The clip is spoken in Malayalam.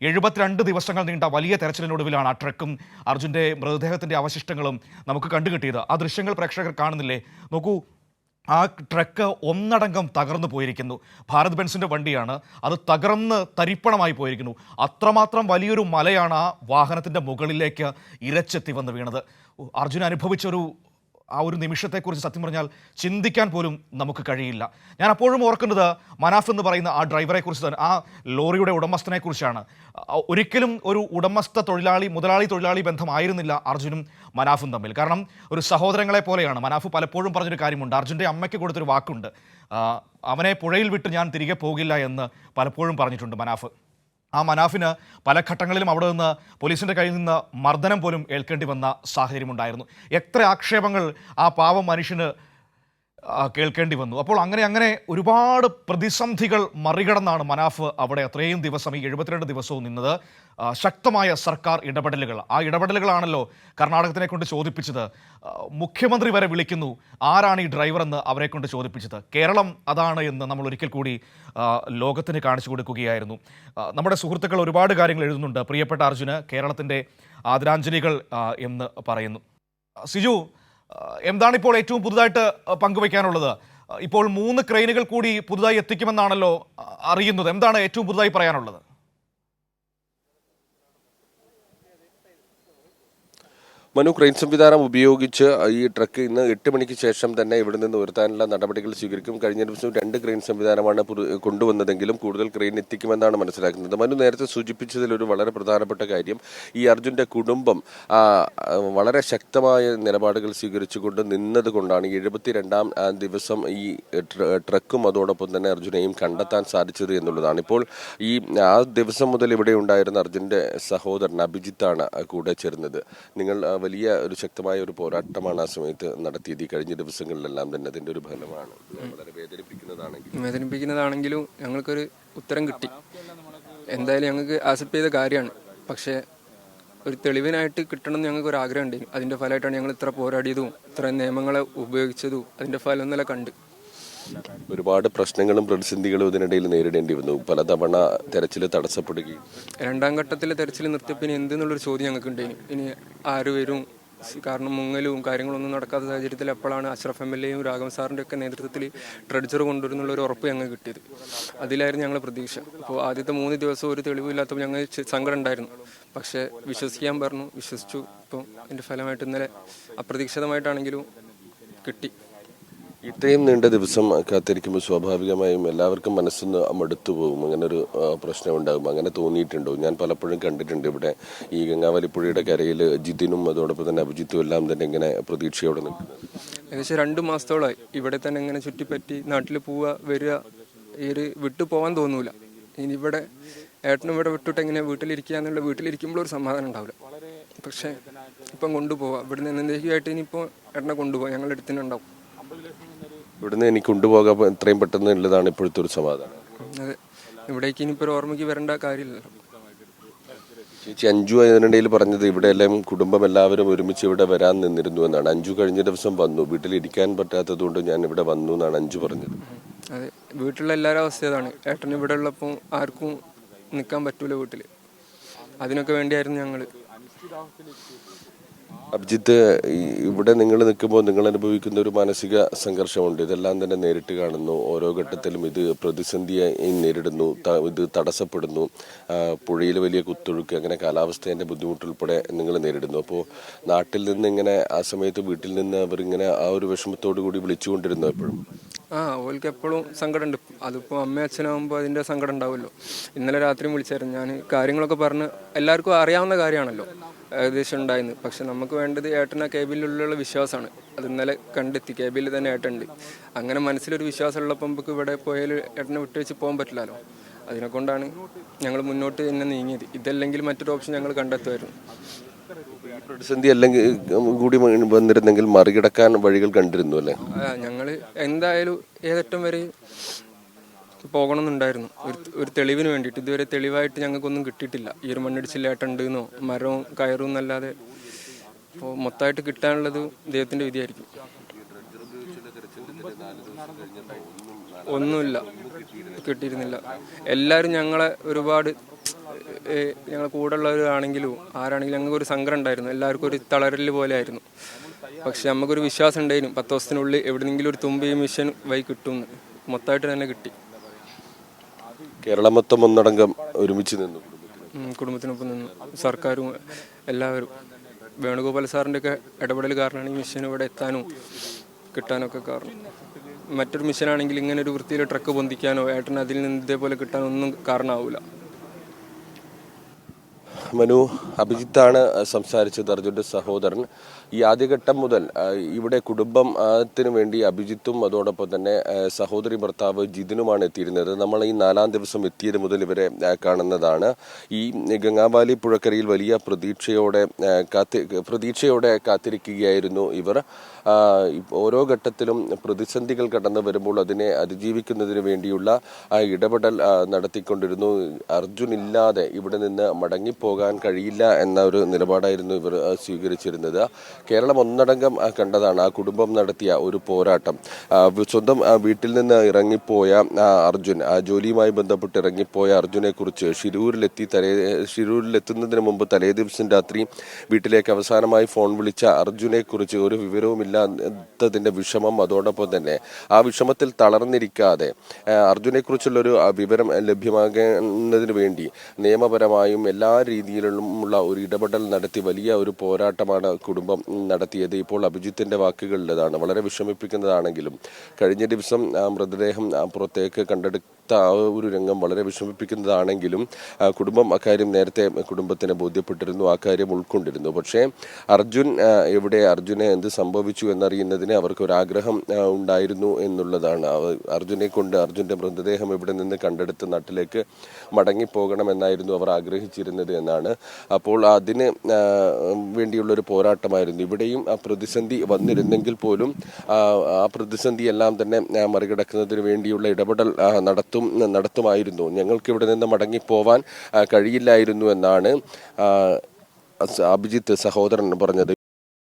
72 ദിവസങ്ങൾ നീണ്ട വലിയ തെരച്ചിലിനൊടുവിലാണ് ആ ട്രക്കും അർജുൻ്റെ മൃതദേഹത്തിൻ്റെ അവശിഷ്ടങ്ങളും നമുക്ക് കണ്ടുകിട്ടിയത്. ആ ദൃശ്യങ്ങൾ പ്രേക്ഷകർ കാണുന്നില്ലേ? നോക്കൂ, ആ ട്രക്ക് ഒന്നടങ്കം തകർന്നു പോയിരിക്കുന്നു. ഭാരത് ബെൻസിൻ്റെ വണ്ടിയാണ്, അത് തകർന്ന് തരിപ്പണമായി പോയിരിക്കുന്നു. അത്രമാത്രം വലിയൊരു മലയാണ് ആ വാഹനത്തിൻ്റെ മുകളിലേക്ക് ഇരച്ചെത്തി വന്ന് വീണത്. അർജുൻ അനുഭവിച്ചൊരു ആ ഒരു നിമിഷത്തെക്കുറിച്ച് സത്യം പറഞ്ഞാൽ ചിന്തിക്കാൻ പോലും നമുക്ക് കഴിയില്ല. ഞാൻ അപ്പോഴും ഓർക്കുന്നത് മനാഫ് എന്ന് പറയുന്ന ആ ഡ്രൈവറെക്കുറിച്ച് തന്നെ, ആ ലോറിയുടെ ഉടമസ്ഥനെക്കുറിച്ചാണ്. ഒരിക്കലും ഒരു ഉടമസ്ഥ മുതലാളി തൊഴിലാളി ബന്ധമായിരുന്നില്ല അർജുനും മനാഫും തമ്മിൽ. കാരണം ഒരു സഹോദരങ്ങളെ പോലെയാണ്. മനാഫ് പലപ്പോഴും പറഞ്ഞൊരു കാര്യമുണ്ട്, അർജുൻ്റെ അമ്മയ്ക്ക് കൊടുത്തൊരു വാക്കുണ്ട്, അവനെ പുഴയിൽ വിട്ട് ഞാൻ തിരികെ പോകില്ല എന്ന് പലപ്പോഴും പറഞ്ഞിട്ടുണ്ട് മനാഫ്. ആ മനാഫിന് പല ഘട്ടങ്ങളിലും അവിടെ നിന്ന് പോലീസിൻ്റെ കയ്യിൽ നിന്ന് മർദ്ദനം പോലും ഏൽക്കേണ്ടി വന്ന സാഹചര്യമുണ്ടായിരുന്നു. എത്ര ആക്ഷേപങ്ങൾ ആ പാവം മനുഷ്യന് കേൾക്കേണ്ടി വന്നു. അപ്പോൾ അങ്ങനെ ഒരുപാട് പ്രതിസന്ധികൾ മറികടന്നാണ് മനാഫ് അവിടെ അത്രയും ദിവസം, ഈ 72 ദിവസവും നിന്നത്. ശക്തമായ സർക്കാർ ഇടപെടലുകൾ, ആ ഇടപെടലുകളാണല്ലോ കർണാടകത്തിനെ കൊണ്ട് ചോദിപ്പിച്ചത്. മുഖ്യമന്ത്രി വരെ വിളിക്കുന്നു, ആരാണ് ഈ ഡ്രൈവർ എന്ന് അവരെ കൊണ്ട് ചോദിപ്പിച്ചത്. കേരളം അതാണ് എന്ന് നമ്മൾ ഒരിക്കൽ കൂടി ലോകത്തിന് കാണിച്ചു കൊടുക്കുകയായിരുന്നു. നമ്മുടെ സുഹൃത്തുക്കൾ ഒരുപാട് കാര്യങ്ങൾ എഴുതുന്നുണ്ട്. പ്രിയപ്പെട്ട അർജുന് കേരളത്തിൻ്റെ ആദരാഞ്ജലികൾ എന്ന് പറയുന്നു. സിജു, എന്താണ് ഇപ്പോൾ ഏറ്റവും പുതുതായിട്ട് പങ്കുവയ്ക്കാനുള്ളത്? ഇപ്പോൾ 3 ക്രെയിനുകൾ കൂടി പുതുതായി എത്തിക്കുമെന്നാണല്ലോ അറിയുന്നത്. എന്താണ് ഏറ്റവും പുതുതായി പറയാനുള്ളത്? മനു, ക്രെയിൻ സംവിധാനം ഉപയോഗിച്ച് ഈ ട്രക്ക് ഇന്ന് 8 മണിക്ക് ശേഷം തന്നെ ഇവിടെ നിന്ന് ഉയർത്താനുള്ള നടപടികൾ സ്വീകരിക്കും. കഴിഞ്ഞ ദിവസം 2 ക്രെയിൻ സംവിധാനമാണ് കൊണ്ടുവന്നതെങ്കിലും കൂടുതൽ ക്രെയിൻ എത്തിക്കുമെന്നാണ് മനസ്സിലാക്കുന്നത്. മനു നേരത്തെ സൂചിപ്പിച്ചതിൽ ഒരു വളരെ പ്രധാനപ്പെട്ട കാര്യം, ഈ അർജുൻ്റെ കുടുംബം വളരെ ശക്തമായ നിലപാടുകൾ സ്വീകരിച്ചുകൊണ്ട് നിന്നത് കൊണ്ടാണ് 72ാം ദിവസം ഈ ട്രക്കും അതോടൊപ്പം തന്നെ അർജുനെയും കണ്ടെത്താൻ സാധിച്ചത് എന്നുള്ളതാണ്. ഇപ്പോൾ ഈ ആ ദിവസം മുതൽ ഇവിടെ ഉണ്ടായിരുന്ന അർജുൻ്റെ സഹോദരൻ അഭിജിത്താണ് കൂടെ ചേർന്നത്. നിങ്ങൾ വലിയ ഒരു ശക്തമായ ഒരു പോരാട്ടമാണ് ആ സമയത്ത് നടത്തിയത്. ഈ കഴിഞ്ഞ ദിവസങ്ങളിലെല്ലാം തന്നെ അതിൻ്റെ ഒരു ഫലമാണ്. വളരെ വേദനിപ്പിക്കുന്നതാണെങ്കിലും ഞങ്ങൾക്കൊരു ഉത്തരം കിട്ടി. എന്തായാലും ഞങ്ങൾക്ക് ആക്സെപ്റ്റ് ചെയ്ത കാര്യമാണ്. പക്ഷേ ഒരു തെളിവിനായിട്ട് കിട്ടണമെന്ന് ഞങ്ങൾക്ക് ഒരു ആഗ്രഹം ഉണ്ട്. അതിൻ്റെ ഫലമായിട്ടാണ് ഞങ്ങൾ ഇത്ര പോരാടിയതും ഇത്ര നിയമങ്ങളെ ഉപയോഗിച്ചതും അതിൻ്റെ ഫലം ഇന്നലെ കണ്ട്. ഒരുപാട് പ്രശ്നങ്ങളും പ്രതിസന്ധികളും ഇതിനിടയിൽ നേരിടേണ്ടി വന്നു. പലതവണ തെരച്ചിൽ തടസ്സപ്പെടുകയും 2ാം ഘട്ടത്തിലെ തെരച്ചിൽ നിർത്തിയപ്പിന് എന്തെന്നുള്ളൊരു ചോദ്യം ഞങ്ങൾക്ക് ഉണ്ടായിന്. ഇനി ആര് വരും? കാരണം മുങ്ങലും കാര്യങ്ങളൊന്നും നടക്കാത്ത സാഹചര്യത്തിൽ എപ്പോഴാണ് അഷ്റഫ് MLA യും രാഘവൻ സാറിൻ്റെ ഒക്കെ നേതൃത്വത്തിൽ ട്രെഡ്ജർ കൊണ്ടുവരുന്നുള്ളൊരു ഉറപ്പ് ഞങ്ങൾക്ക് കിട്ടിയത്. അതിലായിരുന്നു ഞങ്ങളുടെ പ്രതീക്ഷ. അപ്പോൾ ആദ്യത്തെ 3 ദിവസം ഒരു തെളിവില്ലാത്തപ്പോൾ ഞങ്ങൾ സങ്കടം ഉണ്ടായിരുന്നു. പക്ഷേ വിശ്വസിക്കാൻ പറഞ്ഞു, വിശ്വസിച്ചു. ഇപ്പോൾ അതിൻ്റെ ഫലമായിട്ട് ഇന്നലെ അപ്രതീക്ഷിതമായിട്ടാണെങ്കിലും കിട്ടി. ഇത്രയും നീണ്ട ദിവസം കാത്തിരിക്കുമ്പോൾ സ്വാഭാവികമായും എല്ലാവർക്കും മനസ്സിന്ന് മടുത്തു പോകും. അങ്ങനെ ഒരു പ്രശ്നം ഉണ്ടാകും. അങ്ങനെ തോന്നിയിട്ടുണ്ടോ? ഞാൻ പലപ്പോഴും കണ്ടിട്ടുണ്ട് ഇവിടെ ഈ ഗംഗാവലിപ്പുഴയുടെ കരയിൽ ജിതിനും അതോടൊപ്പം തന്നെ അഭിജിത്തും എല്ലാം തന്നെ ഇങ്ങനെ പ്രതീക്ഷയോടെ നിൽക്കുന്നത്. ഏകദേശം 2 മാസത്തോളമായി ഇവിടെ തന്നെ ഇങ്ങനെ ചുറ്റിപ്പറ്റി നാട്ടിൽ പോവുക വരിക. വിട്ടു പോകാൻ തോന്നൂല. ഇനി ഇവിടെ ഏട്ടനും ഇവിടെ വിട്ടിട്ട് എങ്ങനെ വീട്ടിലിരിക്കുക എന്നുള്ള, വീട്ടിലിരിക്കുമ്പോൾ ഒരു സമാധാനം ഉണ്ടാവില്ല. പക്ഷേ ഇപ്പം കൊണ്ടുപോവാം. ഇവിടുന്ന് എന്നേക്കുമായിട്ട് ഇനിയിപ്പോൾ ഏട്ടനെ കൊണ്ടുപോകാം, ഞങ്ങളുടെ അടുത്ത് തന്നെ ഉണ്ടാവും. ഇവിടുന്ന് എനിക്ക് കൊണ്ടുപോകാൻ എത്രയും പെട്ടെന്ന് ഉള്ളതാണ് ഇപ്പോഴത്തെ ഒരു സമാധാനം. അതെ, ഇവിടേക്ക് ഇനിയിപ്പോൾ ഓർമ്മയ്ക്ക് വരേണ്ട കാര്യമില്ലല്ലോ. ചേച്ചി അഞ്ജു അതിനിടയിൽ പറഞ്ഞത് ഇവിടെ എല്ലാം കുടുംബം എല്ലാവരും ഒരുമിച്ച് ഇവിടെ വരാൻ നിന്നിരുന്നു എന്നാണ്. അഞ്ജു കഴിഞ്ഞ ദിവസം വന്നു, വീട്ടിലിരിക്കാൻ പറ്റാത്തത് കൊണ്ട് ഞാൻ ഇവിടെ വന്നു എന്നാണ് അഞ്ജു പറഞ്ഞത്. അതെ, വീട്ടിലുള്ള എല്ലാവരും അവസ്ഥ അതാണ്. ഏട്ടൻ ഇവിടെ ഉള്ളപ്പോൾ ആർക്കും നിൽക്കാൻ പറ്റൂല വീട്ടിൽ. അതിനൊക്കെ വേണ്ടിയായിരുന്നു ഞങ്ങൾ. അഭിജിത്ത്, ഇവിടെ നിങ്ങൾ നിൽക്കുമ്പോൾ നിങ്ങൾ അനുഭവിക്കുന്ന ഒരു മാനസിക സംഘർഷമുണ്ട്. ഇതെല്ലാം തന്നെ നേരിട്ട് കാണുന്നു. ഓരോ ഘട്ടത്തിലും ഇത് പ്രതിസന്ധിയായി നേരിടുന്നു, ഇത് തടസ്സപ്പെടുന്നു. പുഴയിൽ വലിയ കുത്തൊഴുക്ക്, അങ്ങനെ കാലാവസ്ഥേൻ്റെ ബുദ്ധിമുട്ടുൾപ്പെടെ നിങ്ങൾ നേരിടുന്നു. അപ്പോൾ നാട്ടിൽ നിന്ന് ഇങ്ങനെ ആ സമയത്ത് വീട്ടിൽ നിന്ന് അവരിങ്ങനെ ആ ഒരു വിഷമത്തോടു കൂടി വിളിച്ചുകൊണ്ടിരുന്നു എപ്പോഴും. ഓൾക്ക് എപ്പോഴും സങ്കടമുണ്ട്. അതിപ്പോൾ അമ്മ അച്ഛനാകുമ്പോൾ അതിൻ്റെ സങ്കടം ഉണ്ടാവുമല്ലോ. ഇന്നലെ രാത്രിയും വിളിച്ചായിരുന്നു. ഞാൻ കാര്യങ്ങളൊക്കെ പറഞ്ഞ്, എല്ലാവർക്കും അറിയാവുന്ന കാര്യമാണല്ലോ ഏകദേശം ഉണ്ടായിരുന്നു. പക്ഷെ നമുക്ക് വേണ്ടത് ഏട്ടന കേബിലുള്ള വിശ്വാസമാണ്. അത് ഇന്നലെ കണ്ടെത്തി, കേബിൽ തന്നെ ഏട്ടുണ്ട്. അങ്ങനെ മനസ്സിലൊരു വിശ്വാസം ഉള്ളപ്പോൾ നമുക്ക് ഇവിടെ പോയാൽ ഏട്ടനെ വിട്ടുവെച്ച് പോകാൻ പറ്റില്ലല്ലോ. അതിനെക്കൊണ്ടാണ് ഞങ്ങൾ മുന്നോട്ട് തന്നെ നീങ്ങിയത്. ഇതല്ലെങ്കിൽ മറ്റൊരു ഓപ്ഷൻ ഞങ്ങൾ കണ്ടെത്തുമായിരുന്നു. പ്രതിസന്ധി അല്ലെങ്കിൽ കൂടി വന്നിരുന്നെങ്കിൽ മറികടക്കാൻ വഴികൾ കണ്ടിരുന്നു അല്ലേ? ഞങ്ങൾ എന്തായാലും ഏതറ്റം വരെ പോകണമെന്നുണ്ടായിരുന്നു, ഒരു തെളിവിന് വേണ്ടിയിട്ട്. ഇതുവരെ തെളിവായിട്ട് ഞങ്ങൾക്കൊന്നും കിട്ടിയിട്ടില്ല. ഈ ഒരു മണ്ണിടിച്ചില്ലായിട്ടുണ്ടെന്നോ മരവും കയറും എന്നല്ലാതെ. അപ്പോൾ മൊത്തമായിട്ട് കിട്ടാനുള്ളത് ദൈവത്തിൻ്റെ വിധിയായിരിക്കും. ഒന്നുമില്ല, കിട്ടിയിരുന്നില്ല. എല്ലാവരും ഞങ്ങളെ ഒരുപാട് ഞങ്ങൾ കൂടെ ഉള്ളവരാണെങ്കിലും ആരാണെങ്കിലും ഞങ്ങൾക്ക് ഒരു സങ്കടം ഉണ്ടായിരുന്നു. എല്ലാവർക്കും ഒരു തളരൽ പോലെ ആയിരുന്നു. പക്ഷെ നമുക്കൊരു വിശ്വാസം ഉണ്ടായിരുന്നു 10 ദിവസത്തിനുള്ളിൽ എവിടെയെങ്കിലും ഒരു തുമ്പ് ഈ മിഷൻ വഴി കിട്ടുമെന്ന്. മൊത്തമായിട്ട് തന്നെ കിട്ടി. കേരളം മൊത്തം ഒന്നടങ്കം ഒരുമിച്ച് നിന്നു, കുടുംബത്തിനൊപ്പം നിന്നു. സർക്കാരും എല്ലാവരും വേണുഗോപാൽ സാറിൻ്റെ ഒക്കെ ഇടപെടൽ കാരണമാണ് ഈ മിഷൻ ഇവിടെ എത്താനും കിട്ടാനൊക്കെ കാരണം. മറ്റൊരു മിഷനാണെങ്കിൽ ഇങ്ങനെ ഒരു വൃത്തിയിൽ ട്രക്ക് പൊന്തിക്കാനോ ഏട്ടന് അതിൽ നിന്ന് ഇതേപോലെ കിട്ടാനോ ഒന്നും കാരണമാവില്ല. മനു, അഭിജിത്താണ് സംസാരിച്ചത്, അർജുൻ്റെ സഹോദരൻ. ഈ ആദ്യഘട്ടം മുതൽ ഇവിടെ കുടുംബത്തിന് വേണ്ടി അഭിജിത്തും അതോടൊപ്പം തന്നെ സഹോദരി ഭർത്താവ് ജിതിനുമാണ് എത്തിയിരുന്നത്. നമ്മൾ ഈ 4-ാം ദിവസം എത്തിയത് മുതൽ ഇവരെ കാണുന്നതാണ്. ഈ ഗംഗാവാലി പുഴക്കരയിൽ വലിയ പ്രതീക്ഷയോടെ കാത്തിരിക്കുകയായിരുന്നു ഇവർ. ഓരോ ഘട്ടത്തിലും പ്രതിസന്ധികൾ കടന്നു വരുമ്പോൾ അതിനെ അതിജീവിക്കുന്നതിന് വേണ്ടിയുള്ള ഇടപെടൽ നടത്തിക്കൊണ്ടിരുന്നു. അർജുൻ ഇല്ലാതെ ഇവിടെ നിന്ന് മടങ്ങിപ്പോകാൻ കഴിയില്ല എന്ന ഒരു നിലപാടായിരുന്നു ഇവർ സ്വീകരിച്ചിരുന്നത്. കേരളം ഒന്നടങ്കം കണ്ടതാണ് ആ കുടുംബം നടത്തിയ ഒരു പോരാട്ടം. സ്വന്തം വീട്ടിൽ നിന്ന് ഇറങ്ങിപ്പോയ അർജുൻ, ജോലിയുമായി ബന്ധപ്പെട്ട് ഇറങ്ങിപ്പോയ അർജുനെ കുറിച്ച് ഷിരൂരിലെത്തുന്നതിന് മുമ്പ് തലേ ദിവസം രാത്രി വീട്ടിലേക്ക് അവസാനമായി ഫോൺ വിളിച്ച അർജുനെ കുറിച്ച് ഒരു വിവരവുമില്ലാത്തതിന്റെ വിഷമം, അതോടൊപ്പം തന്നെ ആ വിഷമത്തിൽ തളർന്നിരിക്കാതെ അർജുനെ കുറിച്ചുള്ളൊരു വിവരം ലഭ്യമാകുന്നതിന് വേണ്ടി നിയമപരമായും എല്ലാ രീതിയിലുമുള്ള ഒരു ഇടപെടൽ നടത്തി വലിയ ഒരു പോരാട്ടമാണ് കുടുംബം നടത്തിയത്. ഇപ്പോൾ അഭിജിത്തിന്റെ വാക്കുകളിലേതാണ്. വളരെ വിഷമിപ്പിക്കുന്നതാണെങ്കിലും കഴിഞ്ഞ ദിവസം മൃതദേഹം പുറത്തേക്ക് കണ്ടെടുത്ത ആ ഒരു രംഗം വളരെ വിഷമിപ്പിക്കുന്നതാണെങ്കിലും കുടുംബം അക്കാര്യം നേരത്തെ കുടുംബത്തിന് ബോധ്യപ്പെട്ടിരുന്നു, ആ കാര്യം ഉൾക്കൊണ്ടിരുന്നു. പക്ഷേ അർജുൻ എവിടെ, അർജുനെ എന്ത് സംഭവിച്ചു എന്നറിയുന്നതിന് അവർക്കൊരാഗ്രഹം ഉണ്ടായിരുന്നു എന്നുള്ളതാണ്. അർജുന്റെ മൃതദേഹം ഇവിടെ നിന്ന് കണ്ടെടുത്ത് നാട്ടിലേക്ക് മടങ്ങിപ്പോകണമെന്നായിരുന്നു അവർ ആഗ്രഹിച്ചിരുന്നത് എന്നാണ്. അപ്പോൾ അതിന് വേണ്ടിയുള്ളൊരു പോരാട്ടമായിരുന്നു. ഇവിടെയും ആ പ്രതിസന്ധി വന്നിരുന്നെങ്കിൽ പോലും ആ പ്രതിസന്ധി എല്ലാം തന്നെ മറികടക്കുന്നതിന് വേണ്ടിയുള്ള ഇടപെടൽ നടത്തുമായിരുന്നു. ഞങ്ങൾക്ക് ഇവിടെ നിന്ന് മടങ്ങിപ്പോവാൻ കഴിയില്ലായിരുന്നു എന്നാണ് അഭിജിത്ത് സഹോദരൻ പറഞ്ഞത്.